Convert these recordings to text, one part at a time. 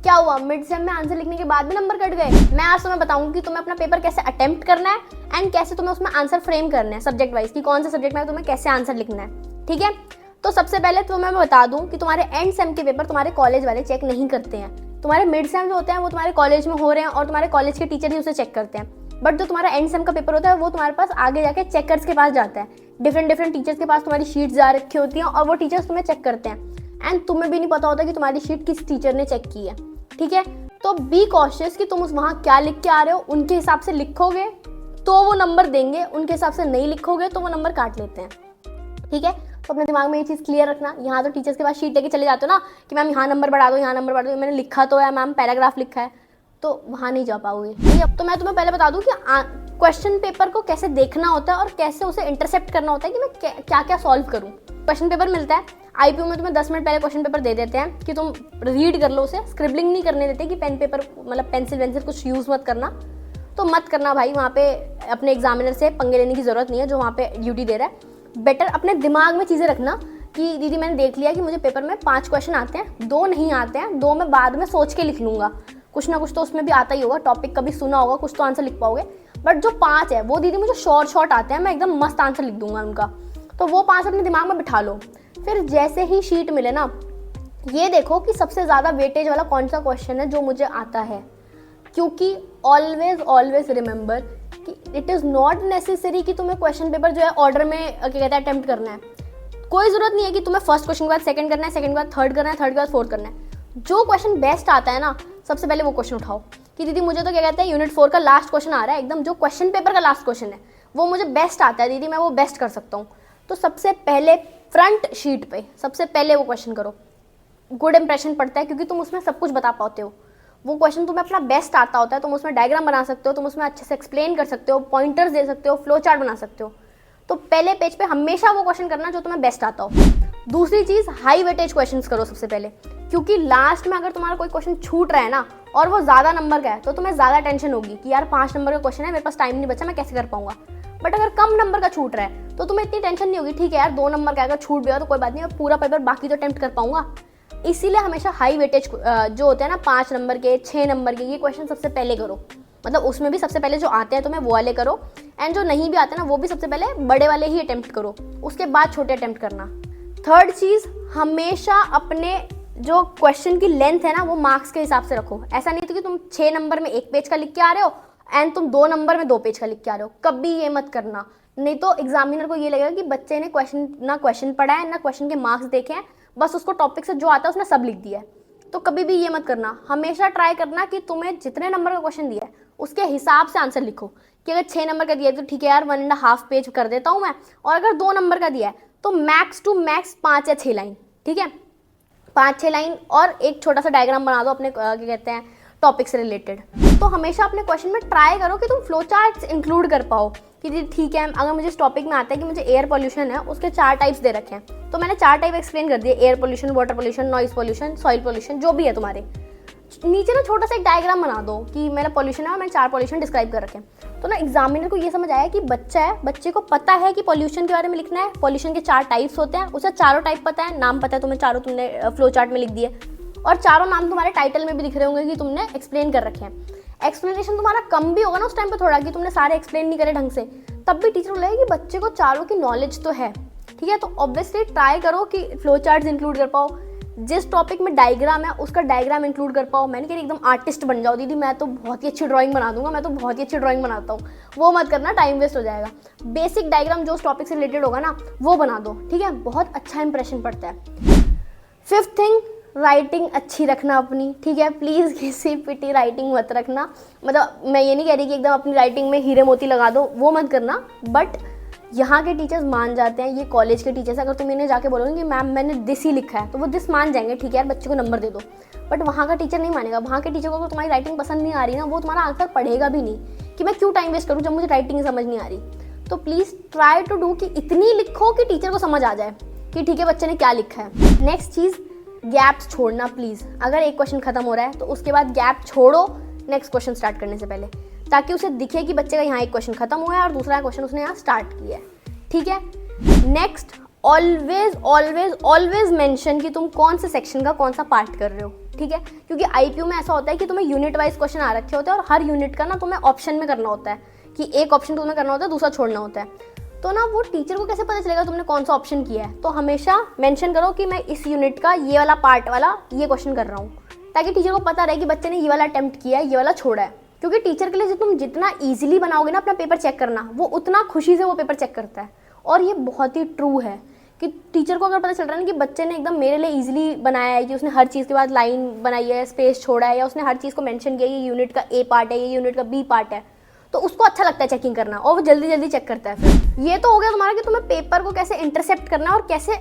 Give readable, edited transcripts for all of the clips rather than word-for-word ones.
क्या हुआ, mid sem में आंसर लिखने के बाद भी नंबर कट गए? मैं आज तुम्हें बताऊंगी कि तुम्हें अपना पेपर कैसे अटेम्प्ट करना है एंड कैसे तुम्हें उसमें आंसर फ्रेम करना है सब्जेक्ट वाइज, कि कौन से सब्जेक्ट में तुम्हें कैसे आंसर लिखना है। ठीक है, तो सबसे पहले तुम्हें मैं बता दूं कि तुम्हारे एंड सेम के पेपर तुम्हारे कॉलेज वाले चेक नहीं करते हैं। तुम्हारे मिड सेम जो होते हैं वो तुम्हारे कॉलेज में हो रहे हैं और तुम्हारे कॉलेज के टीचर ही उसे चेक करते हैं, बट जो तुम्हारा एंड सेम का पेपर होता है वो तुम्हारे पास आगे जाके चेकर्स के पास जाता है। डिफरेंट टीचर्स के पास तुम्हारी शीट्स जा रखी होती हैं और वो टीचर्स तुम्हें चेक करते हैं एंड तुम्हें भी नहीं पता होता कि तुम्हारी शीट किस टीचर ने चेक की है। ठीक है, तो बी कॉशियस कि तुम उस वहाँ क्या लिख के आ रहे हो, उनके हिसाब से लिखोगे तो वो नंबर देंगे, उनके हिसाब से नहीं लिखोगे तो वो नंबर काट लेते हैं। ठीक है, तो अपने दिमाग में ये चीज़ क्लियर रखना। यहाँ तो टीचर्स के पास शीट लेके चले जाते हो ना कि मैम यहाँ नंबर बढ़ा दो, यहाँ नंबर बढ़ा दो, मैंने लिखा तो है मैम, पैराग्राफ लिखा है, तो वहाँ नहीं जा पाओगे। ठीक है, तो मैं तुम्हें पहले बता दूँ कि क्वेश्चन पेपर को कैसे देखना होता है और कैसे उसे इंटरसेप्ट करना होता है कि मैं क्या क्या सॉल्व करूँ। क्वेश्चन पेपर मिलता है आईपीयू में, तुम्हें 10 मिनट पहले क्वेश्चन पेपर दे देते हैं कि तुम रीड कर लो उसे, स्क्रिबलिंग नहीं करने देते कि पेन पेपर मतलब पेंसिल वेंसिल कुछ यूज़ मत करना, तो मत करना भाई। वहाँ पे अपने एग्जामिनर से पंगे लेने की ज़रूरत नहीं है जो वहाँ पे ड्यूटी दे रहा है। बेटर अपने दिमाग में चीज़ें रखना कि दीदी मैंने देख लिया कि मुझे पेपर में 5 क्वेश्चन आते हैं, 2 नहीं आते हैं, 2 मैं बाद में सोच के लिख लूँगा, कुछ ना कुछ तो उसमें भी आता ही होगा, टॉपिक कभी सुना होगा, कुछ तो आंसर लिख पाओगे, बट जो 5 है वो दीदी मुझे शॉर्ट आते हैं, मैं एकदम मस्त आंसर लिख दूंगा उनका, तो वो 5 अपने दिमाग में बिठा लो। फिर जैसे ही शीट मिले ना, ये देखो कि सबसे ज़्यादा वेटेज वाला कौन सा क्वेश्चन है जो मुझे आता है, क्योंकि ऑलवेज रिमेंबर कि इट इज़ नॉट नेसेसरी कि तुम्हें क्वेश्चन पेपर जो है ऑर्डर में क्या कहते हैं अटेम्प्ट करना है। कोई ज़रूरत नहीं है कि तुम्हें फर्स्ट क्वेश्चन के बाद सेकंड करना है, सेकंड के बाद थर्ड करना है, थर्ड के बाद फोर्थ करना है। जो क्वेश्चन बेस्ट आता है ना, सबसे पहले वो क्वेश्चन उठाओ कि दीदी मुझे तो क्या कहते हैं यूनिट 4 का लास्ट क्वेश्चन आ रहा है, एकदम जो क्वेश्चन पेपर का लास्ट क्वेश्चन है वो मुझे बेस्ट आता है दीदी, मैं वो बेस्ट कर सकता हूँ, तो सबसे पहले फ्रंट शीट पे सबसे पहले वो क्वेश्चन करो। गुड इंप्रेशन पड़ता है क्योंकि तुम उसमें सब कुछ बता पाते हो। वो क्वेश्चन तुम्हें अपना बेस्ट आता होता है, तुम उसमें डायग्राम बना सकते हो, तुम उसमें अच्छे से एक्सप्लेन कर सकते हो, पॉइंटर्स दे सकते हो, फ्लो चार्ट बना सकते हो। तो पहले पेज पे हमेशा वो क्वेश्चन करना जो तुम्हें बेस्ट आता हो। दूसरी चीज़, हाई वेटेज क्वेश्चंस करो सबसे पहले, क्योंकि लास्ट में अगर तुम्हारा कोई क्वेश्चन छूट रहा है ना और वो ज़्यादा नंबर का है तो तुम्हें ज़्यादा टेंशन होगी कि यार 5 नंबर का क्वेश्चन है, मेरे पास टाइम नहीं बचा, मैं कैसे कर पाऊंगा। बट अगर कम नंबर का छूट रहा है तो तुम्हें इतनी टेंशन नहीं होगी, ठीक है यार 2 नंबर का अगर छूट गया तो कोई बात नहीं, मैं पूरा पेपर बाकी तो अटेम्प्ट कर पाऊंगा। इसीलिए हमेशा हाई वेटेज जो होते हैं ना 5 नंबर के, 6 नंबर के, ये क्वेश्चन सबसे पहले करो, मतलब उसमें भी सबसे पहले जो आते हैं तुम्हें वो वाले करो, एंड जो नहीं भी आते ना वो भी सबसे पहले बड़े वाले ही अटेम्प्ट करो, उसके बाद छोटे अटेम्प्ट करना। थर्ड चीज़, हमेशा अपने जो क्वेश्चन की लेंथ है ना वो मार्क्स के हिसाब से रखो। ऐसा नहीं तो कि तुम 6 नंबर में 1 पेज का लिख के आ रहे हो एंड तुम 2 नंबर में 2 पेज का लिख के आ रहे हो, कभी ये मत करना, नहीं तो एग्जामिनर को ये लगेगा कि बच्चे ने क्वेश्चन पढ़ा है ना क्वेश्चन के मार्क्स देखे हैं, बस उसको टॉपिक से जो आता है उसने सब लिख दिया है। तो कभी भी ये मत करना, हमेशा ट्राई करना कि तुम्हें जितने नंबर का क्वेश्चन दिया है उसके हिसाब से आंसर लिखो, कि अगर 6 नंबर का दिया है तो ठीक है यार 1.5 पेज कर देता हूँ मैं, और अगर 2 नंबर का दिया है तो मैक्स टू मैक्स 5 या 6 लाइन, ठीक है 5-6 लाइन, और एक छोटा सा डायग्राम बना दो अपने क्या कहते हैं टॉपिक से रिलेटेड। तो हमेशा अपने क्वेश्चन में ट्राई करो कि तुम फ्लो चार्ट्स इंक्लूड कर पाओ, कि ठीक है अगर मुझे इस टॉपिक में आता है कि मुझे एयर पोल्यूशन है, उसके 4 टाइप्स दे रखे हैं, तो मैंने 4 टाइप एक्सप्लेन कर दिए, air pollution, water pollution, noise pollution, soil pollution, जो भी है तुम्हारे। नीचे ना छोटा सा एक डायग्राम बना दो कि मेरा पोल्यूशन है और मैंने 4 पोल्यूशन डिस्क्राइब कर रखे हैं, तो ना एग्जामिनर को ये समझ आया कि बच्चा है, बच्चे को पता है कि पोल्यूशन के बारे में लिखना है, पोल्यूशन के 4 टाइप्स होते हैं, उसे चारों टाइप पता है, नाम पता है तुम्हें, चारों तुमने फ्लो चार्ट में लिख दिए, और चारों नाम तुम्हारे टाइटल में भी दिख रहे होंगे कि तुमने एक्सप्लेन कर रखे हैं। एक्सप्लेनेशन तुम्हारा कम भी होगा ना उस टाइम पे थोड़ा, कि तुमने सारे एक्सप्लेन नहीं करे ढंग से, तब भी टीचर बोलेगा कि बच्चे को चारों की नॉलेज तो है। ठीक है, तो ऑब्वियसली ट्राई करो कि फ्लो चार्ट्स इंक्लूड कर पाओ, जिस टॉपिक में डायग्राम है उसका डायग्राम इंक्लूड कर पाओ। मैंने कहा एकदम आर्टिस्ट बन जाओ दीदी, मैं तो बहुत ही अच्छी ड्राइंग बना दूंगा, मैं तो बहुत ही अच्छी ड्राइंग बनाता हूँ, वो मत करना, टाइम वेस्ट हो जाएगा। बेसिक डायग्राम जो उस टॉपिक से रिलेटेड होगा ना वो बना दो, ठीक है, बहुत अच्छा इंप्रेशन पड़ता है। 5th थिंग, राइटिंग अच्छी रखना अपनी, ठीक है, प्लीज़ किसी पिटी राइटिंग मत रखना, मतलब मैं ये नहीं कह रही कि एकदम अपनी राइटिंग में हीरे मोती लगा दो, वो मत करना, बट यहाँ के टीचर्स मान जाते हैं, ये कॉलेज के टीचर्स, अगर तुम इन्हें जाके बोलोगे कि मैम मैंने दिस ही लिखा है तो वो दिस मान जाएंगे, ठीक है यार बच्चे को नंबर दे दो, बट वहाँ का टीचर नहीं मानेगा। वहाँ के टीचर को अगर तुम्हारी राइटिंग पसंद नहीं आ रही ना, वो तुम्हारा आंसर पढ़ेगा भी नहीं, कि मैं क्यों टाइम वेस्ट करूँ जब मुझे राइटिंग समझ नहीं आ रही। तो प्लीज़ ट्राई टू डू कि इतनी लिखो कि टीचर को समझ आ जाए कि ठीक है बच्चे ने क्या लिखा है। नेक्स्ट चीज़, गैप्स छोड़ना प्लीज़, अगर एक क्वेश्चन खत्म हो रहा है तो उसके बाद गैप छोड़ो नेक्स्ट क्वेश्चन स्टार्ट करने से पहले, ताकि उसे दिखे कि बच्चे का यहाँ एक क्वेश्चन खत्म हुआ है और दूसरा क्वेश्चन उसने यहाँ स्टार्ट किया है, ठीक है। Next, always always always mention कि तुम कौन से सेक्शन का कौन सा पार्ट कर रहे हो। ठीक है, क्योंकि आईपीयू में ऐसा होता है कि तुम्हें यूनिट वाइज क्वेश्चन आ रखे होते हैं और हर यूनिट का ना तुम्हें ऑप्शन में करना होता है कि एक ऑप्शन तुम्हें करना होता है, दूसरा छोड़ना होता है। तो ना वो टीचर को कैसे पता चलेगा तुमने कौन सा ऑप्शन किया है? तो हमेशा मेंशन करो कि मैं इस यूनिट का ये वाला पार्ट वाला ये क्वेश्चन कर रहा हूँ, ताकि टीचर को पता रहे कि बच्चे ने ये वाला अटेम्प्ट किया है, ये वाला छोड़ा है। क्योंकि टीचर के लिए जो तुम जितना ईजिली बनाओगे ना अपना पेपर चेक करना, वो उतना खुशी से वो पेपर चेक करता है। और ये बहुत ही ट्रू है कि टीचर को अगर पता चल रहा है ना कि बच्चे ने एकदम मेरे लिए ईजिली बनाया है, कि उसने हर चीज़ के बाद लाइन बनाई है, स्पेस छोड़ा है, या उसने हर चीज़ को मेंशन किया ये यूनिट का ए पार्ट है, ये यूनिट का बी पार्ट है, तो उसको अच्छा लगता है चेकिंग करना और वो जल्दी जल्दी चेक करता है। फिर ये तो हो गया तुम्हारा कि तुम्हें पेपर को कैसे इंटरसेप्ट करना है और कैसे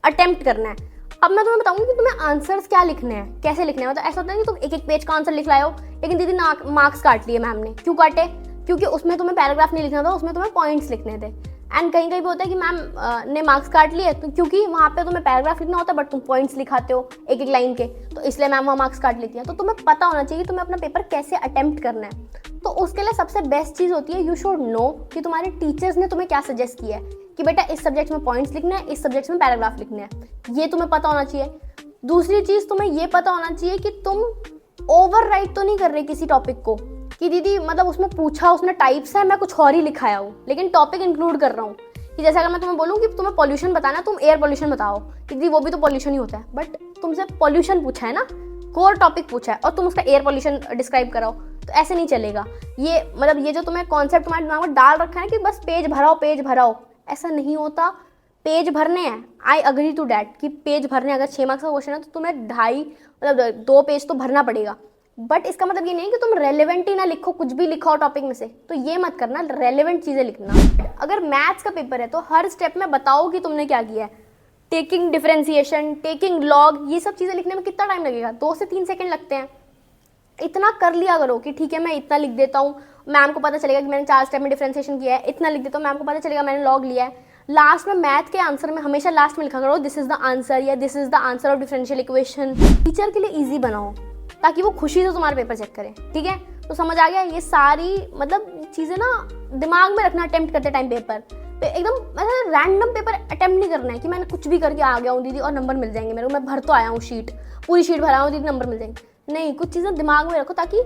अटेम्प्ट करना है। अब मैं तुम्हें बताऊंगी कि तुम्हें आंसर्स क्या लिखने हैं, कैसे लिखने हैं। मतलब ऐसा होता है कि तुम एक एक पेज का आंसर लिख लाए हो, लेकिन दीदी मार्क्स काट लिए मैम ने। क्यों काटे? क्योंकि उसमें तुम्हें पैराग्राफ नहीं लिखना था, उसमें तुम्हें पॉइंट्स लिखने थे। एंड कहीं कहीं भी होता है कि मैम ने मार्क्स काट लिए, तो क्योंकि वहाँ पे तुम्हें पैराग्राफ लिखना होता है बट तुम पॉइंट्स लिखाते हो एक एक लाइन के, तो इसलिए मैम वहाँ मार्क्स काट लेती है। तो तुम्हें पता होना चाहिए कि तुम्हें अपना पेपर कैसे अटेम्प्ट करना है। तो उसके लिए सबसे बेस्ट चीज़ होती है, यू शुड नो कि तुम्हारे टीचर्स ने तुम्हें क्या सजेस्ट किया है कि बेटा इस सब्जेक्ट में पॉइंट्स लिखने हैं, इस सब्जेक्ट में पैराग्राफ लिखने हैं। ये तुम्हें पता होना चाहिए। दूसरी चीज़ तुम्हें ये पता होना चाहिए कि तुम ओवर राइट तो नहीं कर रहे किसी टॉपिक को, कि दीदी मतलब उसमें पूछा, उसने टाइप्स है, मैं कुछ और ही लिखाया हूँ लेकिन टॉपिक इंक्लूड कर रहा हूँ। कि जैसे अगर मैं तुम्हें बोलूँ कि तुम्हें पॉल्यूशन बताना है, तुम एयर पॉल्यूशन बताओ, कि दीदी वो भी तो पॉल्यूशन ही होता है, बट तुमसे पॉल्यूशन पूछा है ना, कोर टॉपिक पूछा है, और तुम उसका एयर पॉल्यूशन डिस्क्राइब कराओ, तो ऐसे नहीं चलेगा। ये मतलब ये जो तुम्हें कॉन्सेप्ट तुम्हारे दिमाग में डाल रखा है कि बस पेज भराओ, ऐसा नहीं होता। पेज भरने हैं, आई अग्री टू डैट कि पेज भरने, अगर 6 मार्क्स का क्वेश्चन है तो तुम्हें 2.5 मतलब 2 पेज तो भरना पड़ेगा। बट इसका मतलब ये नहीं कि तुम रेलेवेंट ही ना लिखो, कुछ भी लिखो टॉपिक में से, तो ये मत करना, रेलेवेंट चीज़ें लिखना। अगर मैथ्स का पेपर है तो हर स्टेप में बताओ कि तुमने क्या किया है। टेकिंग डिफरेंशिएशन, टेकिंग लॉग, ये सब चीज़ें लिखने में कितना टाइम लगेगा? 2 से 3 सेकेंड लगते हैं। इतना कर लिया करो कि ठीक है मैं इतना लिख देता हूँ, मैम को पता चलेगा कि मैंने 4 स्टेप में डिफरेंशिएशन किया है, इतना लिख देता हूँ, मैम को पता चलेगा मैंने लॉग लिया है। लास्ट में मैथ के आंसर में हमेशा लास्ट में लिखा करो दिस इज द आंसर, या this is the answer of differential equation. Teacher के लिए इजी बनाओ ताकि वो खुशी से तुम्हारा पेपर चेक करे। ठीक है, तो समझ आ गया? ये सारी मतलब चीज़ें ना दिमाग में रखना अटेम्प्ट करते टाइम पेपर एकदम मतलब रैंडम पेपर अटेम्प्ट नहीं करना है कि मैंने कुछ भी करके आ गया हूँ दीदी और नंबर मिल जाएंगे मेरे को, मैं भर तो आया हूँ शीट, पूरी शीट भरा हूँ दीदी नंबर मिल जाएंगे। नहीं, कुछ चीज़ें दिमाग में रखो, ताकि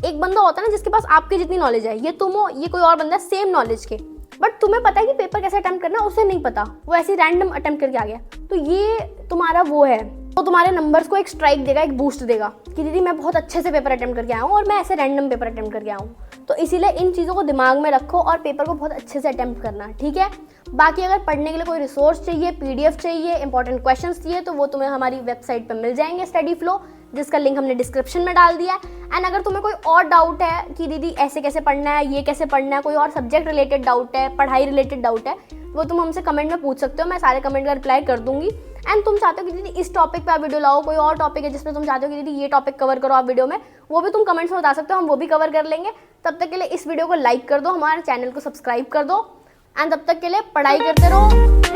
एक बंदा होता है ना जिसके पास आपकी जितनी नॉलेज है, ये तुम हो, ये कोई और बंदा है सेम नॉलेज के, बट तुम्हें पता है कि पेपर कैसे अटेम्प्ट करना है, उसे नहीं पता, वो ऐसे रैंडम अटेम्प्ट करके आ गया। तो ये तुम्हारा वो है, तो तुम्हारे नंबर्स को एक स्ट्राइक देगा, एक बूस्ट देगा कि दीदी मैं बहुत अच्छे से पेपर अटेम्प्ट करके आया हूँ और मैं ऐसे रैंडम पेपर अटेम्प्ट करके आया हूँ। तो इसीलिए इन चीज़ों को दिमाग में रखो और पेपर को बहुत अच्छे से अटेम्प्ट करना। ठीक है, बाकी अगर पढ़ने के लिए कोई रिसोर्स चाहिए, पीडीएफ चाहिए, इंपॉर्टेंट क्वेश्चंस चाहिए, तो वो तुम्हें हमारी वेबसाइट पर मिल जाएंगे, स्टडी फ्लो, जिसका लिंक हमने डिस्क्रिप्शन में डाल दिया है। एंड अगर तुम्हें कोई और डाउट है कि दीदी ऐसे कैसे पढ़ना है, ये कैसे पढ़ना है, कोई और सब्जेक्ट रिलेटेड डाउट है, पढ़ाई रिलेटेड डाउट है, वो तुम हमसे कमेंट में पूछ सकते हो, मैं सारे कमेंट का रिप्लाई कर दूंगी। एंड तुम चाहते हो कि दीदी इस टॉपिक पे आप वीडियो लाओ, कोई और टॉपिक है जिसमें तुम चाहते हो कि दीदी ये टॉपिक कवर करो आप वीडियो में, वो भी तुम कमेंट्स में बता सकते हो, हम वो भी कवर कर लेंगे। तब तक के लिए इस वीडियो को लाइक कर दो, हमारे चैनल को सब्सक्राइब कर दो, एंड तब तक के लिए पढ़ाई करते रहो।